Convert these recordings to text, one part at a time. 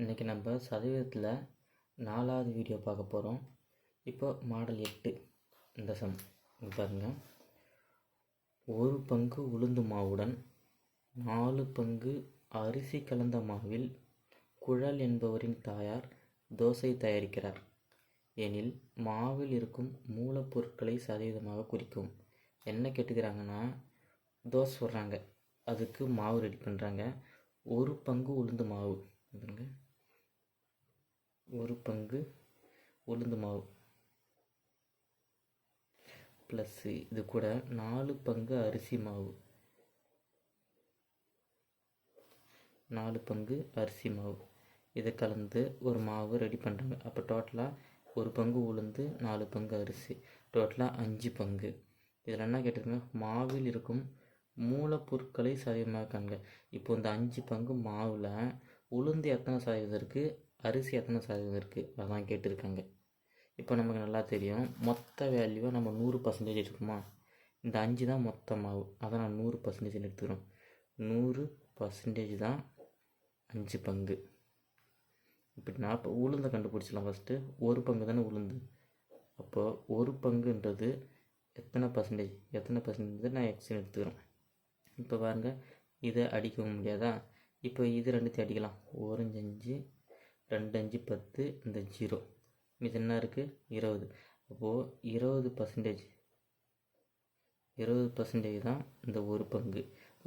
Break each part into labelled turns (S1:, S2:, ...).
S1: இன்றைக்கி நம்ம சதவீதத்தில் 4வது வீடியோ பார்க்க போகிறோம். இப்போ மாடல் 8 இந்த சம் பாருங்கள். 1 பங்கு உளுந்து மாவுடன் 4 பங்கு அரிசி கலந்த மாவில் குழல் என்பவரின் தாயார் தோசை தயாரிக்கிறார் எனில் மாவில் இருக்கும் மூலப்பொருட்களை சதவீதமாக குறிக்கும். என்ன கேட்டுக்கிறாங்கன்னா, தோசை சொல்கிறாங்க, அதுக்கு மாவு ரெடி பண்ணுறாங்க. 1 பங்கு உளுந்து மாவு, 1 பங்கு உளுந்து மாவு ப்ளஸ் இது கூட 4 பங்கு அரிசி மாவு, 4 பங்கு அரிசி மாவு இதை கலந்து ஒரு மாவு ரெடி பண்ணுறாங்க. அப்போ டோட்டலாக 1 பங்கு உளுந்து 4 பங்கு அரிசி, டோட்டலாக 5 பங்கு. இதில் என்ன கேட்டிருக்காங்க, மாவில் இருக்கும் மூலப்பொருட்களை சதவீதமாக காண்க. இப்போ இந்த 5 பங்கு மாவில் உளுந்து எத்தனை சதவீதம் இருக்குது, அரிசி எத்தனை சதவீதம் இருக்குது, அதான் கேட்டிருக்காங்க. இப்போ நமக்கு நல்லா தெரியும், மொத்த வேல்யூவை நம்ம 100% இருக்குமா. இந்த 5 தான் மொத்த மாவு, அதை நான் 100% எடுத்துக்கிறோம். 100% தான் 5 பங்கு. இப்படி இப்போ உளுந்தை கண்டுபிடிச்சிடலாம். ஃபஸ்ட்டு 1 பங்கு தானே உளுந்து. அப்போது 1 பங்குன்றது எத்தனை பர்சன்டேஜ் நான் எக்ஸ்ன்னு எடுத்துக்கிறேன். இப்போ பாருங்க, இதை அடிக்கவும் முடியாதா. இப்போ இது ரெண்டுத்தையும் அடிக்கலாம். 1 5 2 5 10, இந்த 0, இது என்ன இருக்குது 20. அப்போது 20% தான் இந்த 1 பங்கு.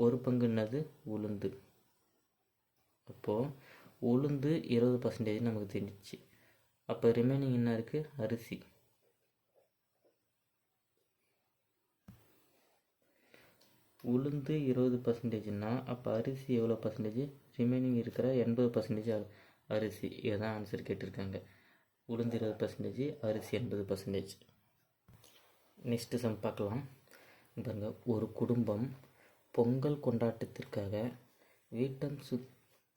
S1: 1 பங்குன்னது உளுந்து. அப்போது உளுந்து 20% நமக்கு தெரிஞ்சிச்சு. அப்போ ரிமைனிங் என்ன இருக்குது, அரிசி. உளுந்து 20%ன்னா அப்போ அரிசி எவ்வளோ பர்சன்டேஜ், ரிமைனிங் இருக்கிற 80% அரிசி. இதுதான் ஆன்சர் கேட்டிருக்காங்க. உளுந்து 20%, அரிசி 80%. நெக்ஸ்ட்டு சம் பார்க்கலாம். பாருங்க, ஒரு குடும்பம் பொங்கல் கொண்டாட்டத்திற்காக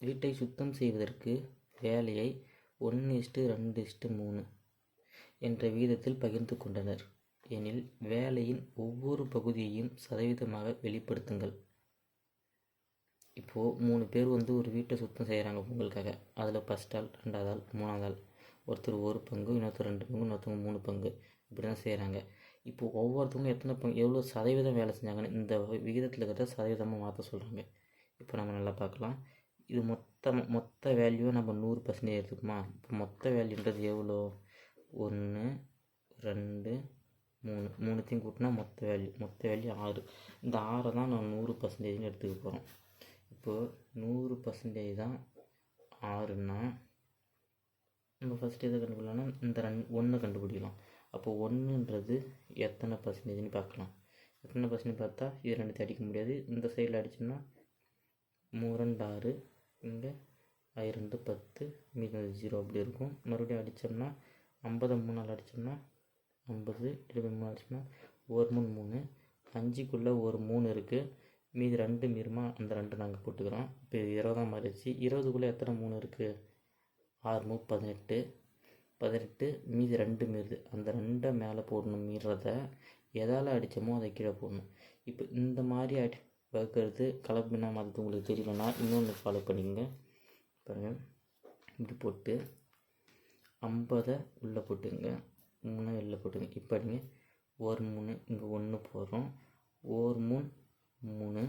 S1: வீட்டை சுத்தம் செய்வதற்கு வேலையை 1:2:3 என்ற வீதத்தில் பகிர்ந்து கொண்டனர் எனில் வேலையின் ஒவ்வொரு பகுதியையும் சதவீதமாக வெளிப்படுத்துங்கள். இப்போது 3 பேர் ஒரு வீட்டை சுத்தம் செய்கிறாங்க பொங்கலுக்காக. அதில் ஃபஸ்ட் ஆள், 2வது ஆள், 3வது ஆள். ஒருத்தர் 1 பங்கு, இன்னொருத்தர் 2 பங்கு, இன்னொருத்தவங்க 3 பங்கு, இப்படி தான் செய்கிறாங்க. இப்போது ஒவ்வொருத்தவங்க எத்தனை பங்கு, எவ்வளோ சதவீதம் வேலை செஞ்சாங்கன்னு இந்த விகிதத்தில் இருக்கிறத சதவீதமாக மாற்ற சொல்கிறாங்க. இப்போ நம்ம நல்லா பார்க்கலாம். இது மொத்த வேல்யூவை நம்ம 100% எடுத்துக்குமா. இப்போ மொத்த வேல்யூன்றது எவ்வளோ, 1 2 3, மூணுத்தையும் கூட்டினா மொத்த வேல்யூ 6. இந்த 6 தான் நான் 100% எடுத்துக்க போகிறோம். இப்போது 100% தான் 6ன்னா நம்ம ஃபஸ்ட்டு எதை கண்டுபிடிக்கலாம்னா இந்த 1 கண்டுபிடிக்கலாம். அப்போது 1ன்றது எத்தனை பர்சன்டேஜ்னு பார்க்கலாம். எத்தனை பர்சன்டேஜ் பார்த்தா இது 2 அடிக்க முடியாது. இந்த சைடில் அடித்தோம்னா 3 2 6, இங்கே 2 10, மீது 0 அப்படி இருக்கும். மறுபடியும் அடித்தோம்னா 50 3 அடித்தோம்னா 50, 23 அடிச்சோம்னா 1 3 3, 5க்குள்ளே ஒரு 3 இருக்குது, மீதி 2 மீறுமா, அந்த 2 நாங்கள் போட்டுக்கிறோம். இப்போ இது 20 மாறிடுச்சு. 20க்குள்ளே எத்தனை 3 இருக்குது, 6 3 18, 18, மீதி 2 மீறுது, அந்த 2 மேலே போடணும். மீறத எதால் அடித்தோமோ அதை கீழே போடணும். இப்போ இந்த மாதிரி வகுக்கிறது கலப்பினா மாதிரி உங்களுக்கு தெரியலன்னா இன்னொன்று ஃபாலோ பண்ணிக்கோங்க. பாருங்கள், இப்படி போட்டு 50 உள்ளே போட்டுங்க, 3 வெளில போட்டுங்க. இப்போ நீங்கள் 1 3, இங்கே 1 போடுறோம், 1 3 3,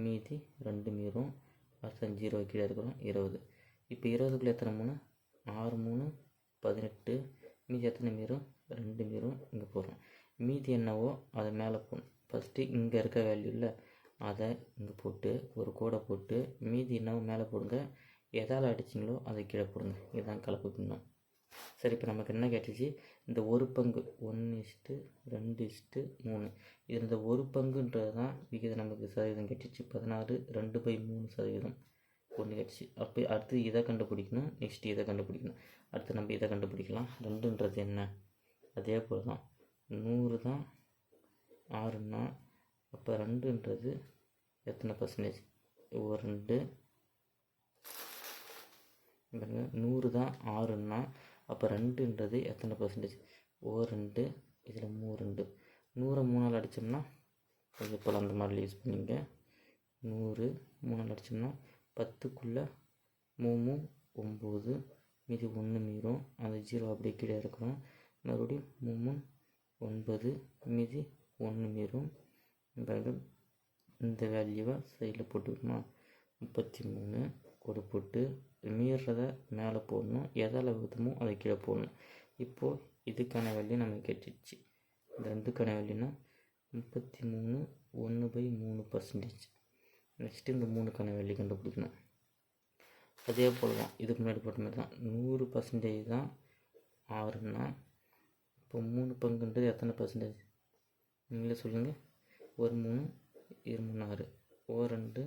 S1: மீதி 2 மீறும், அடுத்த 0 கீழே இருக்கிறோம் 20. இப்போ 20க்குள்ளே எத்தனை 3, 6 3 18, மீதி எத்தனை மீறும், 2 மீறும், இங்கே போடுறோம். மீதி என்னவோ அதை மேலே போடணும். ஃபஸ்ட்டு இங்கே இருக்க வேல்யூ இல்லை, அதை இங்கே போட்டு ஒரு கோடை போட்டு மீதி என்னவோ மேலே போடுங்க. எதால் அடிச்சிங்களோ அதை கீழே போடுங்க. இதுதான் கலப்பு பின்னம். சரி, இப்போ நமக்கு என்ன கேட்டுச்சு, இந்த 1 பங்கு 1:2:3, இது இந்த 1 பங்குன்றது தான் விகிதம். நமக்கு சதவீதம் கேட்டுச்சு 16 2/3% ஒன்று கேட்டுச்சு. அப்போ அடுத்து இதை கண்டுபிடிக்கணும், நெக்ஸ்ட் இதை கண்டுபிடிக்கணும். அடுத்து நம்ம இதை கண்டுபிடிக்கலாம். 2ன்றது என்ன, அதே போல் தான் 100 தான் 6ன்னா அப்போ 2ன்றது எத்தனை பர்சன்டேஜ், 2 100 தான் 6ன்னா அப்போ 2ன்றது எத்தனை பர்சன்டேஜ், 2, இதில் 3 100 3ஆல் அடித்தோம்னா இது போல் அந்த மாதிரி யூஸ் பண்ணிங்க. 100 3ஆல் அடித்தோம்னா 10க்குள்ளே 3 9 மீதி 1 மீறும். அந்த 0 அப்படியே கீழே இருக்கிறோம். மறுபடியும் 3 9 மீதி 1 மீறும். இந்த வேல்யூவை சைடில் போட்டுக்கணுமா, 33 கொடு போட்டு மீறதை மேலே போடணும், எதால் வகுத்தமோ அதை கீழே போடணும். இப்போது இதுக்கான வேல்யூ நமக்கு கிடைச்சிடுச்சு. இந்த ரெண்டுக்கான வேல்யூனா 33 1/3%. நெக்ஸ்ட்டு இந்த 3க்கான வேல்யூ கண்டுபிடிக்கணும். அதே போல் தான் இதுக்கு முன்னாடி போட்ட மாதிரி தான் 100% தான் 6ன்னா இப்போ 3 பங்குன்றது எத்தனை பர்சன்டேஜ் நீங்களே சொல்லுங்கள். 1 3 2 3 6 2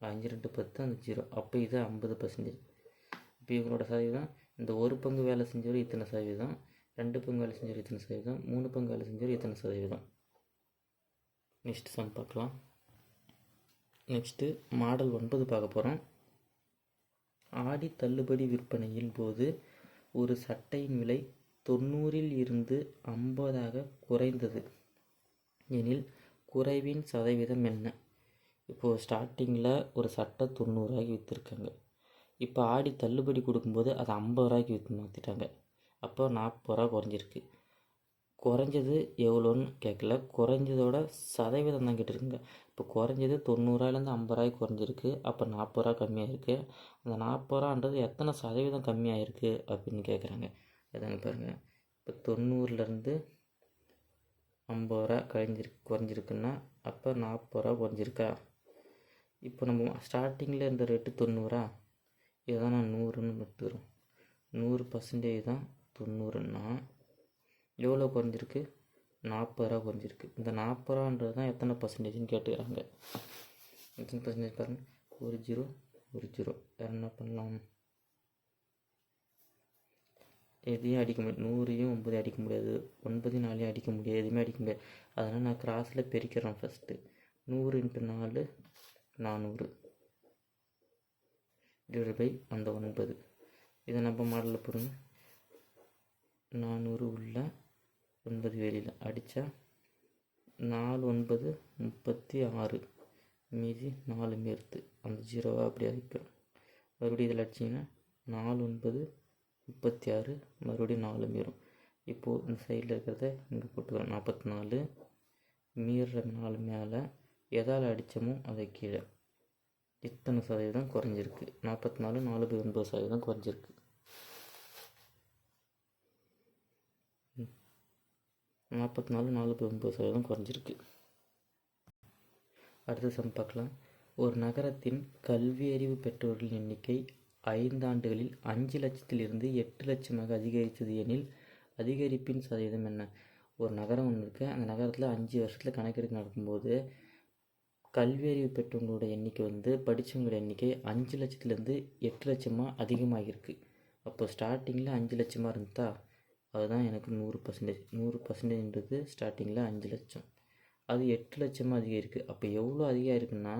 S1: 5 2 10 அந்த 0. அப்போ இது 50%. இப்போ இவங்களோட சதவீதம் இந்த 1 பங்கு வேலை செஞ்சவர் இத்தனை சதவீதம், 2 பங்கு வேலை செஞ்சவர் இத்தனை சதவீதம், 3 பங்கு வேலை செஞ்சவர் இத்தனை சதவீதம். நெக்ஸ்ட் சம் பார்க்கலாம். நெக்ஸ்ட்டு மாடல் 9 பார்க்க போகிறோம். ஆடி தள்ளுபடி விற்பனையின் போது ஒரு சட்டையின் விலை 90 இருந்து 50 குறைந்தது எனில் குறைவின் சதவீதம் என்ன? இப்போது ஸ்டார்டிங்கில் ஒரு சட்டை 90 விற்றுருக்காங்க. இப்போ ஆடி தள்ளுபடி கொடுக்கும்போது அதை 50 விற்று மாற்றிட்டாங்க. அப்போ 40 குறைஞ்சிருக்கு. குறைஞ்சது எவ்வளோன்னு கேட்கல, குறைஞ்சதோட சதவீதம் தான் கேட்டிருக்குங்க. இப்போ குறைஞ்சது 90 50 குறைஞ்சிருக்கு. அப்போ 40 கம்மியாக இருக்குது. அந்த 40 எத்தனை சதவீதம் கம்மியாக இருக்குது அப்படின்னு கேட்குறாங்க. அதாங்க பாருங்கள். இப்போ 90 50 குறைஞ்சிருக்குன்னா அப்போ 40 குறைஞ்சிருக்கா. இப்போ நம்ம ஸ்டார்டிங்கில் இருந்த ரேட்டு 90, இதுதான் நான் 100ன்னு எடுத்துக்கிறோம். 100% தான் 90ன்னா எவ்வளோ குறைஞ்சிருக்கு, 40 குறைஞ்சிருக்கு. இந்த 40 தான் எத்தனை பர்சன்டேஜ்னு கேட்டுக்கிறாங்க. எத்தனை பர்சன்டேஜ் பாருங்கள், ஒரு 0 ஒரு 0. வேறு என்ன பண்ணலாம், எதையும் அடிக்க முடியாது. 100யும் 9 அடிக்க முடியாது, 9 4 அடிக்க முடியாது, எதுவுமே அடிக்க முடியாது. அதனால் நான் கிராஸில் பெருக்கிறேன். ஃபஸ்ட்டு 100 × 4 400 டிவைட் அந்த 9. இதை நம்ம மாடலில் போடுங்க. 400 உள்ள 9 வெளியில் அடித்தா 4 9 36 மீதி 4 மீறுத்து. அந்த 0 அப்படியே அடிக்கிறோம். மறுபடியும் இதில் அடிச்சிங்கன்னா 4 9 36 மறுபடியும் 4 மீறும். இப்போது இந்த சைடில் இருக்கிறத இங்கே போட்டுக்கிறோம். 44 மீறுற 4 மேலே எதால் அடித்தமோ அதை கீழே. இத்தனை சதவீதம் குறைஞ்சிருக்கு. 44 4/9% குறைஞ்சிருக்கு. 44 4/9% குறைஞ்சிருக்கு. அடுத்த சம் பார்க்கலாம். ஒரு நகரத்தின் கல்வி அறிவு பெற்றவர்களின் எண்ணிக்கை 5 ஆண்டுகளில் 5 லட்சத்திலிருந்து 8 லட்சமாக அதிகரித்தது எனில் அதிகரிப்பின் சதவீதம் என்ன? ஒரு நகரம் ஒன்று இருக்குது. அந்த நகரத்தில் 5 வருஷத்தில் கணக்கெடுப்பு நடக்கும்போது கல்வி அறிவு பெற்றவங்களோட எண்ணிக்கை படித்தவங்களோட எண்ணிக்கை 5 லட்சத்துலேருந்து 8 லட்சமாக அதிகமாகிருக்கு. அப்போ ஸ்டார்டிங்கில் 5 லட்சமாக இருந்தா அதுதான் எனக்கு 100%. 100%ன்றது ஸ்டார்டிங்கில் 5 லட்சம், அது 8 லட்சமாக அதிகரிக்கு. அப்போ எவ்வளோ அதிகம் இருக்குன்னா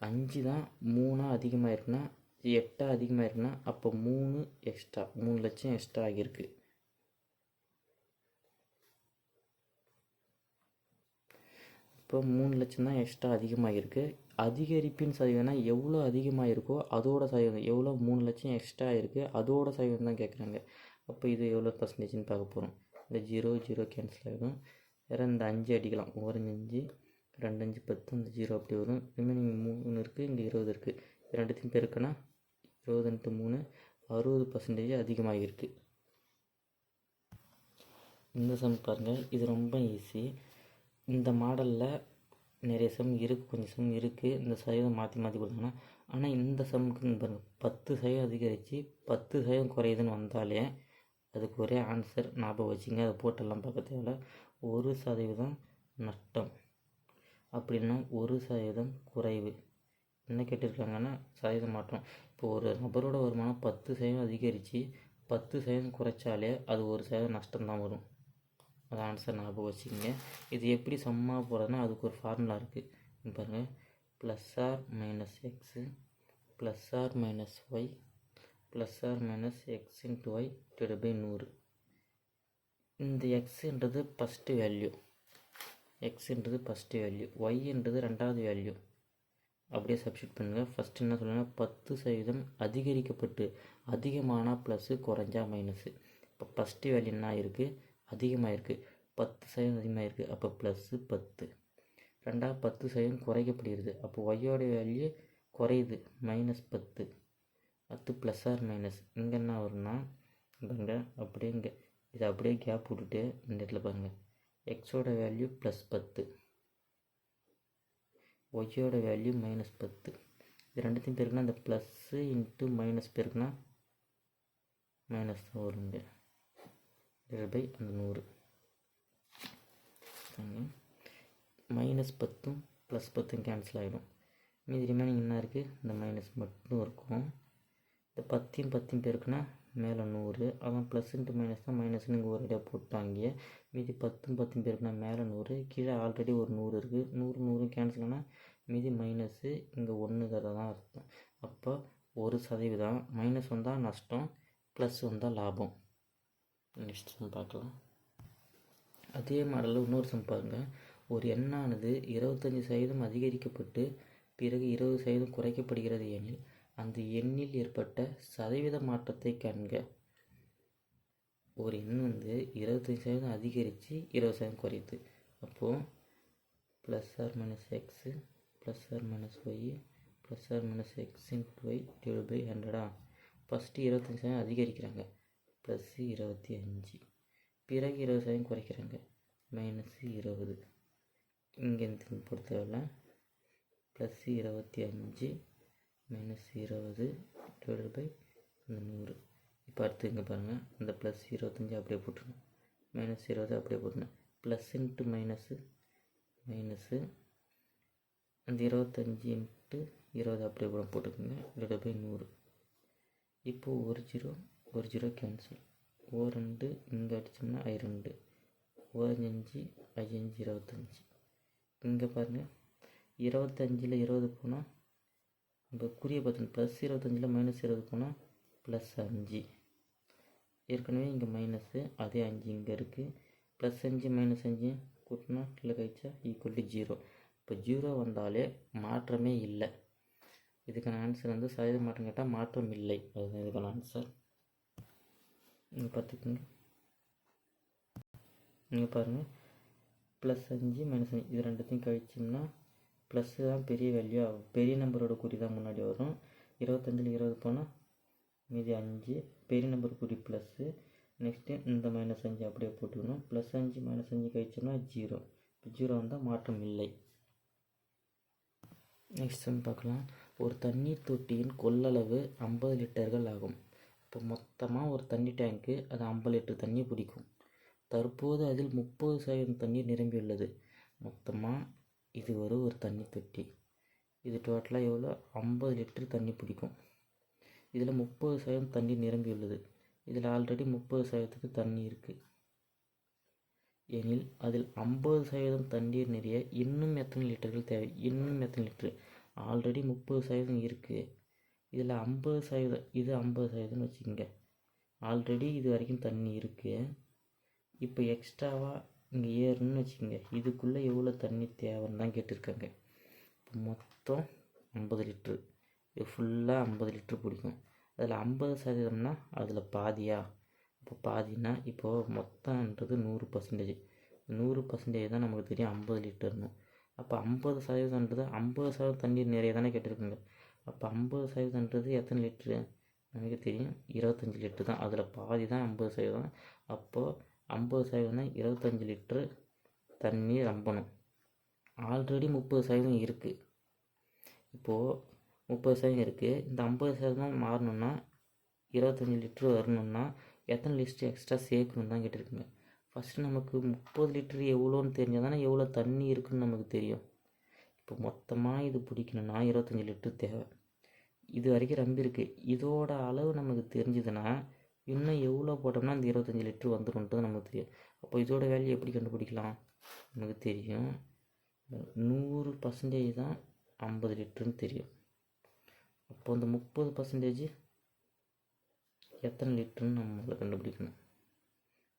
S1: 5 தான் 3 அதிகமாக இருக்குன்னா 8 அதிகமாக இருக்குன்னா அப்போ 3 எக்ஸ்ட்ரா 3 லட்சம் எக்ஸ்ட்ரா ஆகியிருக்கு. இப்போ 3 லட்சம் தான் எக்ஸ்ட்ரா அதிகமாகிருக்கு. அதிகரிப்பின் சதவீதம்னா எவ்வளோ அதிகமாக இருக்கோ அதோட சதவீதம். எவ்வளோ 3 லட்சம் எக்ஸ்ட்ரா இருக்குது அதோட சதவீதம் தான் கேட்குறாங்க. அப்போ இது எவ்வளோ பர்சன்டேஜ்னு பார்க்க போகிறோம். இந்த 0 0 கேன்சல் ஆகிடும். வேறு இந்த 5 அடிக்கலாம். 1 5 2 5 10 இந்த 0 அப்படி வரும். ரிமைனிங் 3 இருக்குது, இங்கே 20 இருக்குது. ரெண்டுத்தையும் பெருக்கினா 20 × 3 60% அதிகமாகிருக்கு. இந்த சம் பாருங்கள், இது ரொம்ப ஈஸி. இந்த மாடலில் நிறைய சம் இருக்குது, கொஞ்சம் சம் இருக்குது. இந்த சதவீதம் மாற்றி மாற்றி கொடுத்தாங்கன்னா, ஆனால் இந்த சம்முக்கு பாருங்கள் 10% அதிகரித்து 10% குறையுதுன்னு வந்தாலே அதுக்கு ஒரே ஆன்சர் ஞாபகம் வச்சுங்க. அதை போட்டெல்லாம் பார்க்க தேவையில்ல. 1% நஷ்டம் அப்படின்னா 1% குறைவு. என்ன கேட்டிருக்காங்கன்னா சதவீதம் மாற்றம். இப்போ ஒரு நபரோட வருமானம் 10% அதிகரித்து 10% குறைச்சாலே அது 1% நஷ்டம்தான் வரும். அது ஆன்சர் ஞாபகம் வச்சுக்கோங்க. இது எப்படி சம்மாக போகிறதுனா அதுக்கு ஒரு ஃபார்முலா இருக்குது பாருங்கள். +or-x +or-y +or-x × y / 100. இந்த எக்ஸுன்றது ஃபஸ்ட்டு வேல்யூ, ஒய்ன்றது ரெண்டாவது வேல்யூ, அப்படியே சப்ஸ்டியூட் பண்ணுங்கள். ஃபஸ்ட்டு என்ன சொல்லுங்கள், 10% அதிகரிக்கப்பட்டு, அதிகமானால் ப்ளஸ்ஸு, குறைஞ்சா மைனஸு. இப்போ ஃபஸ்ட்டு வேல்யூ என்ன இருக்குது, அதிகமாக இருக்குது, 10% அதிகமாக இருக்குது, அப்போ ப்ளஸ்ஸு 10. ரெண்டாவது 10% குறைக்கப்படுகிறது, அப்போ ஒய்யோட வேல்யூ குறையுது, -10. அடுத்து ப்ளஸ் ஆர் மைனஸ். இங்கே என்ன வரும்னா பாருங்க, அப்படியே இங்கே இதை அப்படியே கேப் விட்டுட்டு இந்த இடத்துல பாருங்கள், எக்ஸோட வேல்யூ +10, ஒய்யோட வேல்யூ -10. இது ரெண்டுத்தையும் பெருக்குனா இந்த ப்ளஸ்ஸு இன்ட்டு மைனஸ் பெருக்குனா மைனஸ் தான் வருங்க, பை அந்த 100. -10 +10 கேன்சல் ஆகிடும். மீதி ரிமைனிங் என்ன இருக்குது, இந்த மைனஸ் மட்டும் இருக்கும். இந்த 10 பெருக்குனா மேலே 100, அதான் ப்ளஸ் இன்ட்டு மைனஸ் தான் மைனஸ்னு இங்கே ஒரு இடம் போட்டாங்க. மீதி 10 பெருக்குனா மேலே 100, கீழே ஆல்ரெடி ஒரு 100 இருக்குது, 100 கேன்சல் ஆனால் மீதி மைனஸு, இங்கே 1 தான் அர்த்தம். அப்போ 1% மைனஸ் வந்தால் நஷ்டம், ப்ளஸ் வந்தால் லாபம். நெக்ஸ்ட் சம் பார்க்கலாம். அதே மாடலில் இன்னொரு சம் பாருங்கள். ஒரு எண்ணானது 25% அதிகரிக்கப்பட்டு பிறகு 20% குறைக்கப்படுகிறது எனில் அந்த எண்ணில் ஏற்பட்ட சதவீத மாற்றத்தை காண்க. ஒரு எண் 25% அதிகரித்து 20% குறையுது, அப்போது plus R minus x plus R minus Y plus R minus X into Y divide by 100. First 25% அதிகரிக்கிறாங்க, +25, பிறகு 20% குறைக்கிறாங்க, -20. இங்கேருந்து பொறுத்தவரை +25 -20 டிவைட் பை 100. இப்போ அடுத்து இங்கே பாருங்கள், இந்த +25 அப்படியே போட்டுருணும், -20 அப்படியே போட்டுருணும், ப்ளஸ் இன்ட்டு மைனஸு மைனஸு, அந்த 25 இன்ட்டு 20 அப்படியே கூட போட்டுக்கோங்க, டிவைட் பை 100. இப்போது ஒரு ஜீரோ கேன்சல், 2 இங்கே அடித்தோம்னா I2, 5 5 25. இங்கே பாருங்கள், 25ல் 20 போனால் இப்போ குறிய பார்த்தோம், +25ல் -20 போனால் +5. ஏற்கனவே இங்கே மைனஸு, அதே 5 இங்கே இருக்குது, +5 -5 கூட்டினா கீழே கழிச்சா =0. இப்போ 0 வந்தாலே மாற்றமே இல்லை. இதுக்கான ஆன்சர் சதவீத மாற்றம் கேட்டால் மாற்றம் இல்லை, அதுதான் இதுக்கான ஆன்சர். நீங்கள் பார்த்துக்கோங்க. நீங்கள் பாருங்கள், +5 -5 இது ரெண்டுத்தையும் கழிச்சோம்னா ப்ளஸ்ஸு தான் பெரிய வேல்யூ ஆகும், பெரிய நம்பரோட குறி தான் முன்னாடி வரும். 25ல் 20 போனால் மீதி 5, பெரிய நம்பர் குறி ப்ளஸ்ஸு, நெக்ஸ்ட்டு இந்த -5 அப்படியே போட்டுக்கணும், +5 -5 கழிச்சோம்னா 0. இப்போ 0 வந்தால் மாற்றம் இல்லை. நெக்ஸ்ட் வந்து பார்க்கலாம். ஒரு தண்ணீர் தொட்டியின் கொள்ளளவு 50 லிட்டர்கள் ஆகும். இப்போ மொத்தமாக ஒரு தண்ணி டேங்க்கு அது 50 லிட்டர் தண்ணி பிடிக்கும். தற்போது அதில் 30% தண்ணீர் நிரம்பியுள்ளது. மொத்தமாக இது ஒரு தண்ணி தொட்டி. இது டோட்டலாக எவ்வளோ, 50 லிட்டர் தண்ணி பிடிக்கும். இதில் 30% தண்ணீர் நிரம்பியுள்ளது. இதில் ஆல்ரெடி 30%க்கு தண்ணி இருக்குது எனில் அதில் 50% தண்ணீர் நிறைய இன்னும் எத்தனை லிட்டர்கள் தேவை. இன்னும் எத்தனை லிட்டரு, ஆல்ரெடி 30% இருக்குது, இதில் 50%, இது 50%ன்னு வச்சுக்கோங்க. ஆல்ரெடி இது வரைக்கும் தண்ணி இருக்குது, இப்போ எக்ஸ்ட்ராவாக இங்கே ஏறணும்னு வச்சுக்கோங்க. இதுக்குள்ளே எவ்வளோ தண்ணி தேவைன்னு தான் கேட்டிருக்காங்க. இப்போ மொத்தம் 50 லிட்ரு, இது ஃபுல்லாக 50 லிட்ரு பிடிக்கும். அதில் 50%னா அதில் பாதியா, இப்போ பாதினா இப்போது மொத்தம்ன்றது 100%. 100% தான் நமக்கு தெரியும் 50 லிட்டர்னு. அப்போ 50%ன்றது 50% தண்ணீர் நிறைய தானே கேட்டிருக்காங்க. அப்போ 50%ன்றது எத்தனை லிட்ரு நமக்கு தெரியும், 25 லிட்ரு தான். அதில் பாதி தான் 50%. அப்போது 50%னா 25 லிட்ரு தண்ணி நம்பணும். ஆல்ரெடி 30% இருக்குது. இப்போது 30% இருக்குது, இந்த 50% மாறணுன்னா 25 லிட்ரு வரணுன்னா எத்தனை லிஸ்ட்டு எக்ஸ்ட்ரா சேர்க்கணுன்னு தான் கேட்டிருக்குங்க. ஃபஸ்ட்டு நமக்கு 30 லிட்ரு எவ்வளோன்னு தெரிஞ்சால் தானே எவ்வளோ தண்ணி இருக்குதுன்னு நமக்கு தெரியும். இப்போ மொத்தமாக இது பிடிக்கணுன்னா 25 லிட்ரு தேவை. இது வரைக்கும் நம்பியிருக்கு, இதோட அளவு நமக்கு தெரிஞ்சுதுன்னா இன்னும் எவ்வளோ போட்டோம்னா அந்த 25 லிட்ரு வந்துடும்ன்றது நமக்கு தெரியும். அப்போ இதோட வேல்யூ எப்படி கண்டுபிடிக்கலாம், நமக்கு தெரியும் 100% தான் 50 லிட்டருன்னு தெரியும். அப்போ இந்த 30% எத்தனை லிட்டருன்னு நம்மளை கண்டுபிடிக்கணும்.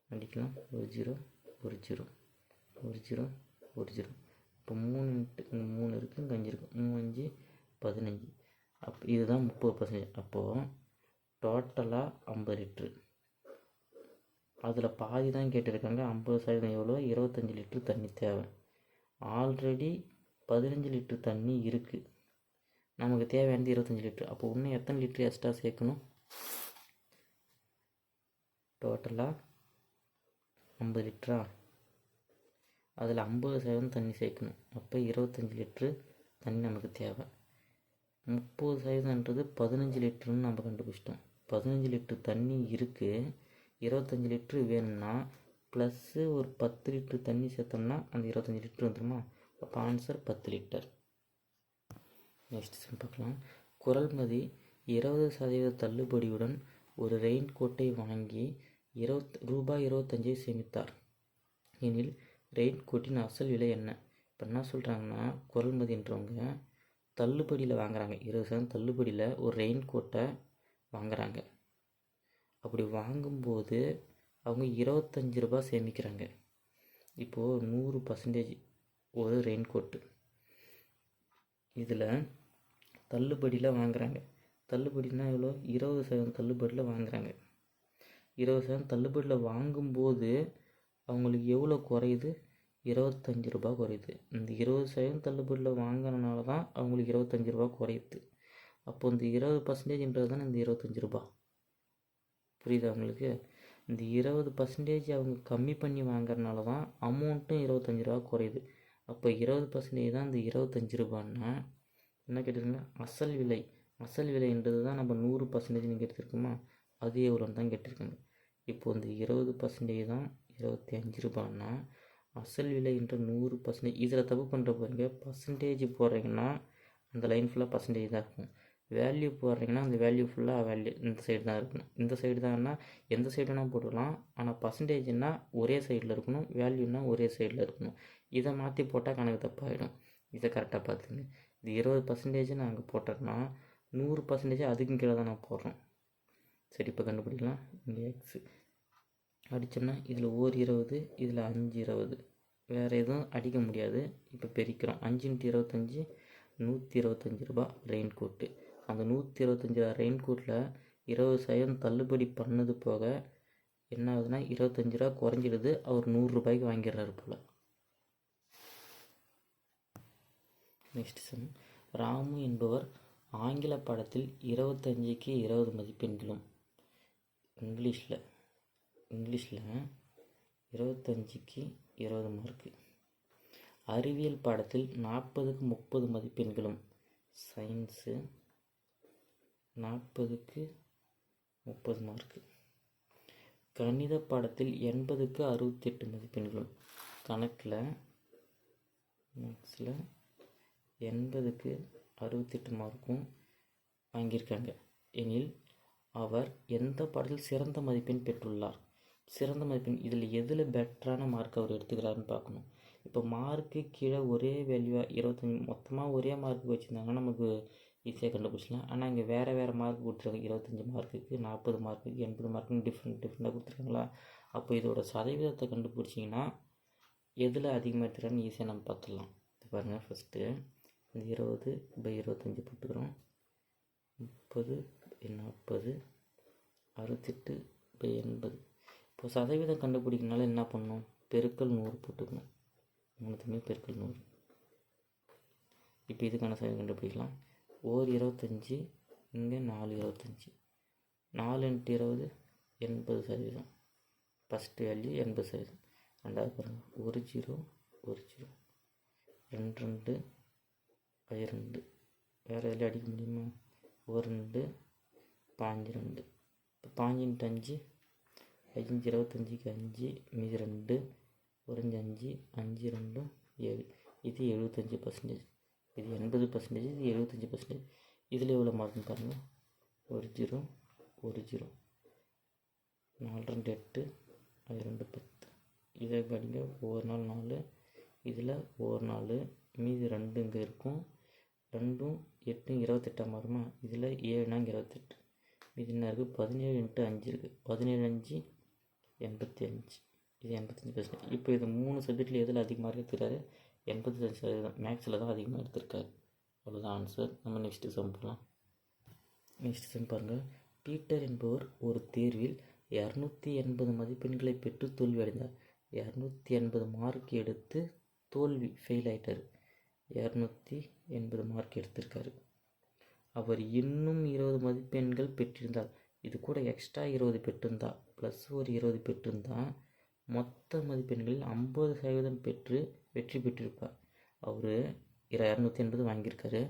S1: அடிக்கலாம், 1 0 1 0 1 0 1 0. இப்போ 3 இன்ட்டு 3 இருக்குது, இங்கே 5 இருக்குது, 3 5 15. இதுதான் 30%. அப்போது டோட்டலாக 50 லிட்ரு. அதில் பாதி தான் கேட்டிருக்காங்க. 50% எவ்வளோ? 25 லிட்ரு தண்ணி தேவை. ஆல்ரெடி 15 லிட்ரு தண்ணி இருக்குது, நமக்கு தேவையானது 25 லிட்ரு. அப்போ இன்னும் எத்தனை லிட்ரு எக்ஸ்ட்ரா சேர்க்கணும்? டோட்டலாக 50 லிட்ரா, அதில் 50% தண்ணி சேர்க்கணும். அப்போ 25 லிட்ரு தண்ணி நமக்கு தேவை. 30%ன்றது 15 லிட்டருன்னு நம்ம கண்டுபிடிச்சிட்டோம். 15 லிட்ரு தண்ணி இருக்குது, 25 லிட்ரு வேணும்னா ப்ளஸ்ஸு ஒரு 10 லிட்ரு தண்ணி சேர்த்தோம்னா அந்த 25 லிட்ரு வந்துடுமா? அப்போ ஆன்சர் 10 லிட்டர். நெக்ஸ்ட் சம் பார்க்கலாம். குரல்மதி 20% தள்ளுபடியுடன் ஒரு ரெயின் கோட்டை வாங்கி ரூபாய் 25 சேமித்தார் எனில் ரெயின் கோட்டின் அசல் விலை என்ன? இப்போ என்ன சொல்கிறாங்கன்னா, குரல்மதின்றவங்க தள்ளுபடியில் வாங்குறாங்க, 20% தள்ளுபடியில் ஒரு ரெயின் கோட்டை வாங்குறாங்க. அப்படி வாங்கும்போது அவங்க 25 ரூபா சேமிக்கிறாங்க. இப்போது 100% ஒரு ரெயின் கோட்டு, இதில் தள்ளுபடியில் வாங்குறாங்க. தள்ளுபடினா எவ்வளோ? 20% தள்ளுபடியில் வாங்குறாங்க. 20% தள்ளுபடியில் வாங்கும்போது அவங்களுக்கு எவ்வளோ குறையுது? 25 ரூபா குறையுது. இந்த 20% தள்ளுபடியில் வாங்கினால தான் அவங்களுக்கு 25 ரூபா குறையுது. அப்போ இந்த 20%ன்றது தான் இந்த 25 ரூபா. புரியுதா அவங்களுக்கு? இந்த 20% அவங்க கம்மி பண்ணி வாங்குறதுனால தான் அமௌண்ட்டும் 25 ரூபா குறையுது. அப்போ 20% தான் இந்த 25 ரூபான்னா என்ன கேட்டிருக்காங்க? அசல் விலை. அசல் விலைன்றது தான் நம்ம 100% நீங்கள் எடுத்துருக்கோமா, அது எவ்வளோன்னு தான் கேட்டிருக்காங்க. இப்போது இந்த 20% தான் 25 ரூபான்னா அசல் விலை என்ற 100%. இதில் தப்பு பண்ணுற போகிறீங்க, பர்சன்டேஜ் போடுறீங்கன்னா அந்த லைன் ஃபுல்லாக பர்சன்டேஜ் தான் இருக்கும். வேல்யூ போடுறீங்கன்னா அந்த வேல்யூ ஃபுல்லாக வேல்யூ இந்த சைடு தான் இருக்கணும். இந்த சைடு தான்னா எந்த சைடுனா போட்டுக்கலாம், ஆனால் பர்சன்டேஜ்னால் ஒரே சைடில் இருக்கணும், வேல்யூனால் ஒரே சைடில் இருக்கணும். இதை மாற்றி போட்டால் கணக்கு தப்பாகிடும். இதை கரெக்டாக பார்த்துங்க. இது 20% நான் அங்கே போட்டேன்னா 100% அதுக்கும் கீழே தான் நான் போடுறேன். சரி, இப்போ கண்டுபிடிக்கலாம். இங்கே எக்ஸு அடித்தோம்னா இதில் 20, இதில் 520, வேறு எதுவும் அடிக்க முடியாது. இப்போ பெருக்கிறோம். 5 × 25 125 ரூபா ரெயின் கோட்டு. அந்த 125 ரெயின் கோட்டில் 20% தள்ளுபடி பண்ணது போக என்ன ஆகுதுன்னா 25 ரூபா குறைஞ்சிடுது. அவர் 100 ரூபாய்க்கு வாங்கிடுறாரு போல். Next sum. ராமு என்பவர் ஆங்கில பாடத்தில் 25க்கு 20 மதிப்பெண்களும், இங்கிலீஷில் 25க்கு 20 மார்க்கு, அறிவியல் பாடத்தில் 40க்கு 30 மதிப்பெண்களும், சயின்ஸு 40க்கு 30 மார்க்கு, கணித பாடத்தில் 80க்கு 68 மதிப்பெண்களும், கணக்கில் மேக்ஸில் 80க்கு 68 மார்க்கும் வாங்கியிருக்காங்க எனில் அவர் எந்த பாடத்தில் சிறந்த மதிப்பெண் பெற்றுள்ளார்? சிறந்த மதிப்பெண் இதில் எதில் பெட்டரான மார்க் அவர் எடுத்துக்கிறாருன்னு பார்க்கணும். இப்போ மார்க்கு கீழே ஒரே வேல்யூவாக 25 மொத்தமாக ஒரே மார்க்கு வச்சுருந்தாங்கன்னா நமக்கு ஈஸியாக கண்டுபிடிச்சலாம். ஆனால் இங்கே வேறு மார்க் கொடுத்துருக்காங்க. 25 மார்க்குக்கு 40 மார்க்குக்கு 80 மார்க்குன்னு டிஃப்ரெண்ட்டாக கொடுத்துருக்காங்களா? அப்போ இதோட சதவீதத்தை கண்டுபிடிச்சிங்கன்னா எதில் அதிகமாக எடுத்துக்கிறான்னு ஈஸியாக நம்ம பார்த்துடலாம். இது பாருங்கள், ஃபஸ்ட்டு 20/25 போட்டுக்கிறோம். 30/40 68/80. இப்போ சதவீதம் கண்டுபிடிக்கனால என்ன பண்ணணும்? பெருக்கல் 100 போட்டுக்கணும். மூணுத்துமே பெருக்கல் 100. இப்போ இதுக்கான சதவீதம் கண்டுபிடிக்கலாம். 25, இங்கே 425, 4 × 20 80%. First value 80%. ரெண்டாவது பாருங்கள், 1 0 1 0, 2 2 2, வேறு வேல்யூ அடிக்க முடியுமா? 1 2 5 2. இப்போ 5 × 5 5 25க்கு 5, மீதி 2, 1 5 5 2 7. இது 75%. இது 80%, இது 75%. இதில் எவ்வளோ மார்க்குன்னு பாருங்கள். 1 0 1 0, 4 2 8, 2 10. இதை படிங்க. ஒவ்வொரு நாள் 4, இதில் ஒவ்வொரு நாள், மீதி 2 இங்கே இருக்கும். 2 8 28 மாறுமா? இதில் 7 28. இது என்ன இருக்குது? 17 × 5 இருக்குது. 17 5 85. இது 85%. இப்போ இது 3 சப்ஜெக்டில் எதில் அதிகமாக எடுத்துருக்காரு? 85%. மேக்ஸில் தான் அதிகமாக எடுத்திருக்காரு. அவ்வளோதான் ஆன்சர். நம்ம நெக்ஸ்ட்டு சம் போகலாம். நெக்ஸ்ட் சம் பாருங்கள். பீட்டர் என்பவர் ஒரு தேர்வில் 280 மதிப்பெண்களை பெற்று தோல்வி அடைந்தார். 280 மார்க் எடுத்து தோல்வி ஃபெயில் ஆகிட்டார். 280 மார்க் எடுத்திருக்காரு. அவர் இன்னும் 20 மதிப்பெண்கள் பெற்றிருந்தார். இது கூட எக்ஸ்ட்ரா 20 பெற்றிருந்தா ப்ளஸ் ஒரு 20 பெற்றிருந்தா மொத்த மதிப்பெண்களில் 50% பெற்று வெற்றி பெற்றிருப்பார். அவர் 280 வாங்கியிருக்காரு.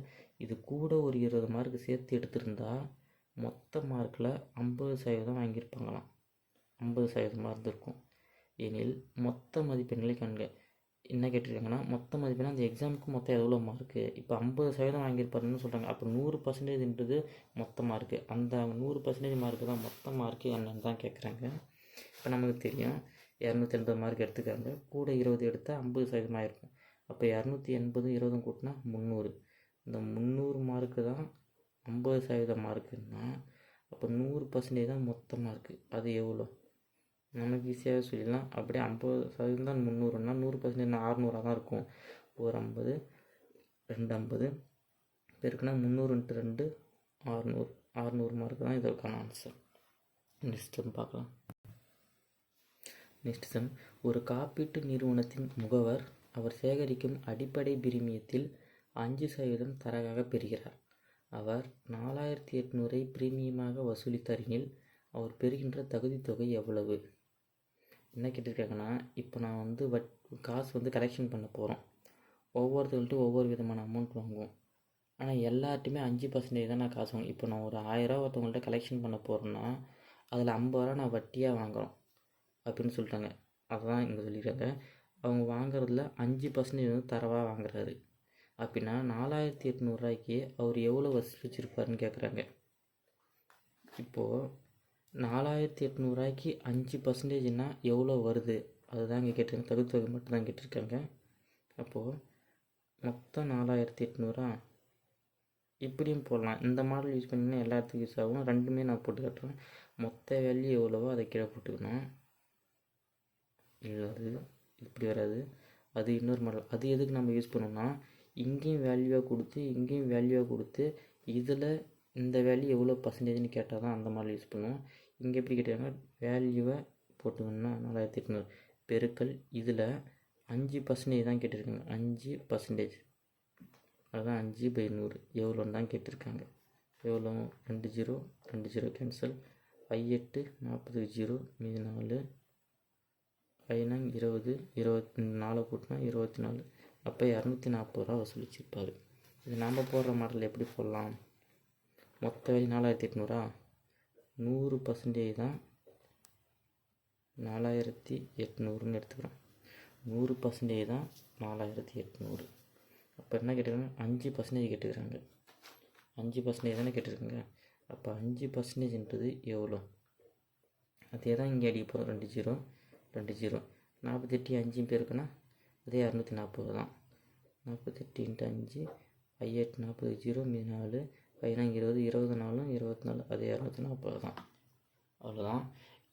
S1: இது கூட ஒரு 20 மார்க் சேர்த்து எடுத்திருந்தா மொத்த மார்க்கில் 50% வாங்கியிருப்பாங்களாம். 50% மார்க் இருக்கும். எனில் மொத்த மதிப்பெண்களை காண்க. என்ன கேட்டிருக்காங்கன்னா, மொத்த மதிப்பெண் அந்த எக்ஸாமுக்கு மொத்தம் எவ்வளோ மார்க்கு, இப்போ 50% வாங்கியிருப்பாருன்னு சொல்கிறாங்க. அப்போ 100%ன்றது மொத்த மார்க்கு. அந்த 100% மார்க்கு தான் மொத்த மார்க்கு என்னன்னு தான் கேட்குறாங்க. இப்போ நமக்கு தெரியும் 280 மார்க் எடுத்துக்காங்க, கூட 20 எடுத்தால் 50% ஆகிருக்கும். அப்போ 280 20 கூட்டினா 300. இந்த 300 மார்க்கு தான் 50% மார்க்குன்னா அப்போ 100% தான் மொத்த மார்க்கு. அது எவ்வளோ நமக்கு ஈஸியாகவே சொல்லிடலாம். அப்படியே 50% தான் 300ன்னா 100% 600 தான் இருக்கும். ஒரு 50 250 பெருக்குனா 300 × 2 600. 600 மார்க்கு தான் இதற்கான ஆன்சர். நெக்ஸ்ட் சம் பார்க்கலாம். Next sum. ஒரு காப்பீட்டு நிறுவனத்தின் முகவர் அவர் சேகரிக்கும் அடிப்படை பிரீமியத்தில் 5% தரகாக பெறுகிறார். அவர் 4800 பிரீமியமாக வசூலித்தாரெனில் அவர் பெறுகின்ற தகுதி தொகை எவ்வளவு? என்ன கேட்டிருக்காங்கன்னா, இப்போ நான் காசு கலெக்ஷன் பண்ண போகிறோம். ஒவ்வொருத்தர்கிட்ட ஒவ்வொரு விதமான அமௌண்ட் வாங்குவோம். ஆனால் எல்லார்ட்டையுமே 5% தான் நான் காசு வாங்குவேன். இப்போ நான் ஒரு 1000 ஒருத்தவங்கள்ட்ட கலெக்ஷன் பண்ண போகிறேன்னா அதில் 50 ரூபா நான் வட்டியாக வாங்குகிறோம் அப்படின்னு சொல்லிட்டாங்க. அதுதான் இங்கே சொல்லியிருக்காங்க. அவங்க வாங்குறதுல 5% தரவாக வாங்குறாரு. அப்படின்னா 4800 அவர் எவ்வளோ வசூலிச்சிருப்பாருன்னு கேட்குறாங்க. இப்போது 4800 5%ன்னா எவ்வளோ வருது அதுதான் இங்கே கேட்டிருக்காங்க. தகுதித்தொகை மட்டும் தான் கேட்டிருக்காங்க. அப்போது மொத்தம் 4800 இப்படியும் போடலாம். இந்த மாடல் யூஸ் பண்ணிங்கன்னா எல்லாத்துக்கும் யூஸ் ஆகும். ரெண்டுமே நான் போட்டு காட்டுறேன். மொத்த வேல்யூ எவ்வளவோ அதை கீழே போட்டுக்கணும். இல்லை அது இப்படி வராது. அது இன்னொரு மாடல். அது எதுக்கு நம்ம யூஸ் பண்ணோம்னா, இங்கேயும் வேல்யூவாக கொடுத்து இங்கேயும் வேல்யூவாக கொடுத்து இதில் இந்த வேல்யூ எவ்வளோ பர்சன்டேஜ்னு கேட்டால் தான் அந்த மாடல் யூஸ் பண்ணுவோம். இங்கே எப்படி கேட்டாங்கன்னா வேல்யூவை போட்டுக்கணும்னா 4800 பெருக்கல் இதில் 5% தான் கேட்டிருக்காங்க. 5%. அதுதான் 5/100 எவ்வளோன்னு தான் கேட்டிருக்காங்க. எவ்வளோ? 2 0 2 0 கேன்சல். 5 8 40 0 மீதி 4 5 20 24 கூட்டினா 24. அப்போ 240 ரூபா வசூலிச்சிருப்பார். இது நாம் போடுற மாடல் எப்படி போடலாம்? மொத்த வேல்யூ 4800 100% தான் 4800ன்னு எடுத்துக்கிறோம். 100% தான் 4800. அப்போ என்ன கேட்டுக்கிறாங்க? 5% கேட்டுக்கிறாங்க. 5% தானே கேட்டிருக்காங்க. அப்போ 5%ன்றது எவ்வளோ? அதே தான் இங்கே அடிக்க போகிறோம். 2 0 2 0 48 5 பேருக்குன்னா அதே 240 தான். 48 × 5 5 8 40 0 மீதி 4 5 20 24 24 அதே 240 தான். அவ்வளோதான்.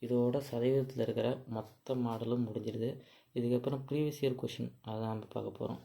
S1: இதோட சதவீதத்தில் இருக்கிற மொத்த மாடலும் முடிஞ்சிடுது. இதுக்கப்புறம் ப்ரீவியஸ் இயர் கொஷின் அதை நம்ம பார்க்க போகிறோம்.